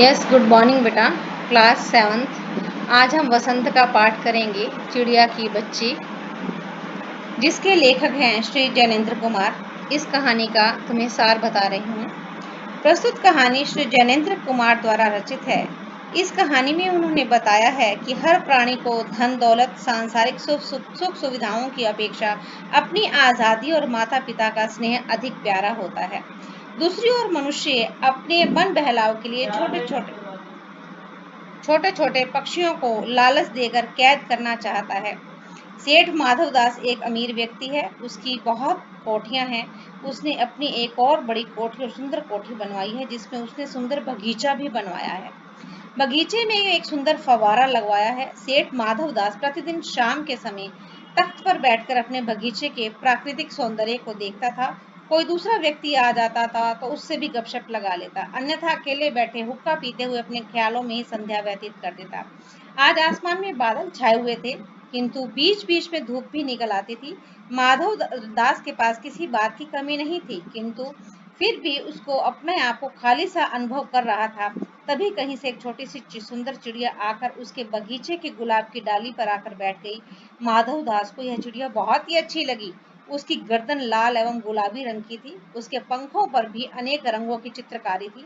Yes, good morning बेटा। Class 7th। आज हम वसंत का पाठ करेंगे, चिड़िया की बच्ची, जिसके लेखक हैं श्री जैनेन्द्र कुमार। इस कहानी का तुम्हें सार बता रही हूँ। प्रस्तुत कहानी श्री जैनेन्द्र कुमार द्वारा रचित है। इस कहानी में उन्होंने बताया है कि हर प्राणी को धन दौलत, सांसारिक सुख सुविधाओं की अपेक्षा अपनी आज़ादी और माता पिता का स्नेह अधिक प्यारा होता है। दूसरी ओर मनुष्य अपने मन बहलाव के लिए छोटे छोटे पक्षियों को लालच देकर कैद करना चाहता है। सेठ माधवदास एक अमीर व्यक्ति है। उसकी बहुत कोठियां हैं। उसने अपनी एक और बड़ी कोठी और सुंदर कोठी बनवाई है, जिसमें उसने सुंदर बगीचा भी बनवाया है। बगीचे में एक सुंदर फव्वारा लगवाया है। सेठ माधवदास प्रतिदिन शाम के समय तख्त पर बैठकर अपने बगीचे के प्राकृतिक सौंदर्य को देखता था। कोई दूसरा व्यक्ति आ जाता था तो उससे भी गपशप लगा लेता, अन्यथा अकेले बैठे हुक्का पीते हुए अपने ख्यालों में ही संध्या व्यतीत कर देता। आज आसमान में बादल छाए हुए थे, किंतु बीच बीच में धूप भी निकल आती थी। माधव दास के पास किसी बात की कमी नहीं थी, किंतु फिर भी उसको अपने आप को खाली सा अनुभव कर रहा था। तभी कहीं से एक छोटी सी सुंदर चिड़िया आकर उसके बगीचे के गुलाब की डाली पर आकर बैठ गई। माधव दास को यह चिड़िया बहुत ही अच्छी लगी। उसकी गर्दन लाल एवं गुलाबी रंग की थी। उसके पंखों पर भी अनेक रंगों की चित्रकारी थी।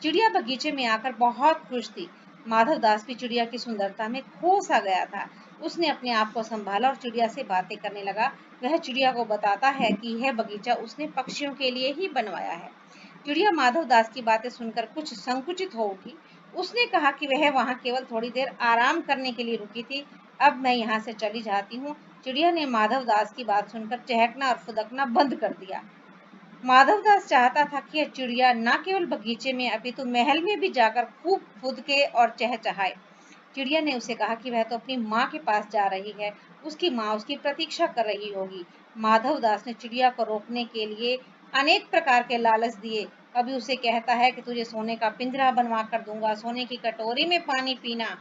चिड़िया बगीचे में आकर बहुत खुश थी। माधव दास भी चिड़िया की सुंदरता में खो सा गया था। उसने अपने आप को संभाला और चिड़िया से बातें करने लगा। वह चिड़िया को बताता है कि यह बगीचा उसने पक्षियों के लिए ही बनवाया है। चिड़िया माधव दास की बातें सुनकर कुछ संकुचित हो उठी। उसने कहा कि वह वहां केवल थोड़ी देर आराम करने के लिए रुकी थी। अब मैं यहाँ से चली जाती हूँ। चिड़िया ने माधव दास की बात सुनकर चहकना और फुदकना बंद कर दिया। माधवदास चाहता था कि यह चिड़िया न केवल बगीचे में अपितु महल में भी जाकर खूब फुदके और चहचहाए। चिड़िया ने उसे कहा कि वह तो अपनी माँ के पास जा रही है, उसकी माँ उसकी प्रतीक्षा कर रही होगी। माधवदास ने चिड़िया को रोकने के लिए अनेक प्रकार के लालच दिए। कभी उसे कहता है कि तुझे सोने का पिंजरा बनवा कर दूंगा, सोने की कटोरी में पानी पीना,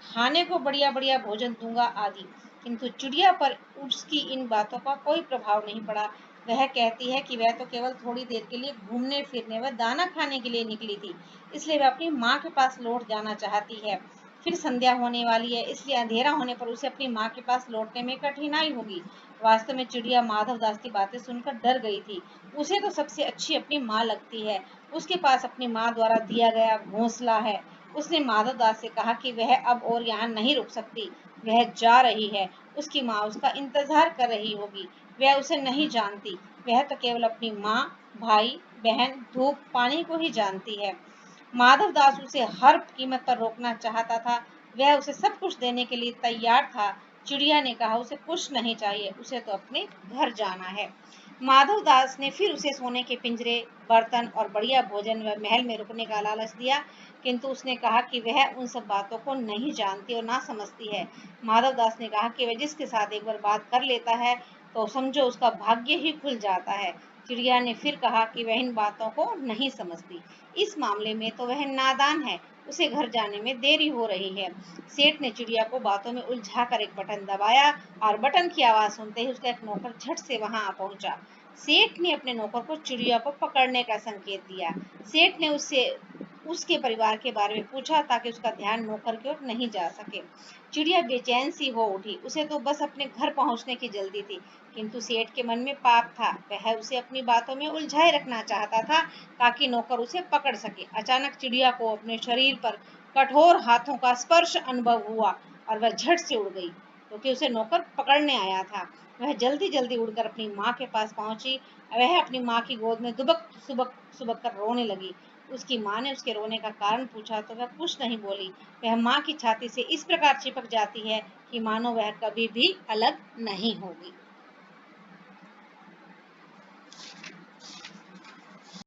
खाने को बढ़िया बढ़िया भोजन दूंगा आदि। किंतु चिड़िया पर उसकी इन बातों का कोई प्रभाव नहीं पड़ा। वह कहती है कि वह तो केवल थोड़ी देर के लिए घूमने फिरने व दाना खाने के लिए निकली थी, इसलिए वह अपनी माँ के पास लौट जाना चाहती है। फिर संध्या होने वाली है, इसलिए अंधेरा होने पर उसे अपनी माँ के पास लौटने में कठिनाई होगी। वास्तव में चिड़िया माधवदास की बातें सुनकर डर गई थी। उसे तो सबसे अच्छी अपनी माँ लगती है। उसके पास अपनी माँ द्वारा दिया गया घोंसला है। उसने माधवदास से कहा कि वह अब और यहाँ नहीं रुक सकती, वह जा रही है। उसकी माँ उसका इंतजार कर रही होगी। वह उसे नहीं जानती, वह तो केवल अपनी माँ, भाई, बहन, धूप, पानी को ही जानती है। माधवदास उसे हर कीमत पर रोकना चाहता था। वह उसे सब कुछ देने के लिए तैयार था। चिड़िया ने कहा उसे कुछ नहीं चाहिए, उसे तो अपने घर जाना है। माधवदास ने फिर उसे सोने के पिंजरे, बर्तन और बढ़िया भोजन व महल में रुकने का लालच दिया, किंतु उसने कहा कि वह उन सब बातों को नहीं जानती और ना समझती है। माधवदास ने कहा कि वह जिसके साथ एक बार बात कर लेता है तो समझो उसका भाग्य ही खुल जाता है। चिड़िया ने फिर कहा कि वह इन बातों को नहीं समझती। इस मामले में तो वह नादान है, उसे घर जाने में देरी हो रही है। सेठ ने चिड़िया को बातों में उलझाकर एक बटन दबाया और बटन की आवाज सुनते ही उसका एक नौकर झट से वहां आ पहुंचा। सेठ ने अपने नौकर को चिड़िया को पकड़ने का संकेत दिया। सेठ ने उससे उसके परिवार के बारे में पूछा ताकि उसका ध्यान नौकर की ओर नहीं जा सके। चिड़िया बेचैन सी हो उठी। उसे तो बस अपने घर पहुंचने की जल्दी थी, किंतु सेठ के मन में पाप था। वह उसे अपनी बातों में उलझाए रखना चाहता था ताकि नौकर उसे पकड़ सके। अचानक चिड़िया को अपने शरीर पर कठोर हाथों का स्पर्श अनुभव हुआ और वह झट से उड़ गई, क्योंकि उसे नौकर पकड़ने आया था। वह जल्दी जल्दी उड़कर अपनी माँ के पास पहुंची। वह अपनी माँ की गोद में दुबक सुबक सुबक कर रोने लगी। उसकी माँ ने उसके रोने का कारण पूछा तो वह कुछ नहीं बोली। वह माँ की छाती से इस प्रकार चिपक जाती है कि मानो वह कभी भी अलग नहीं होगी।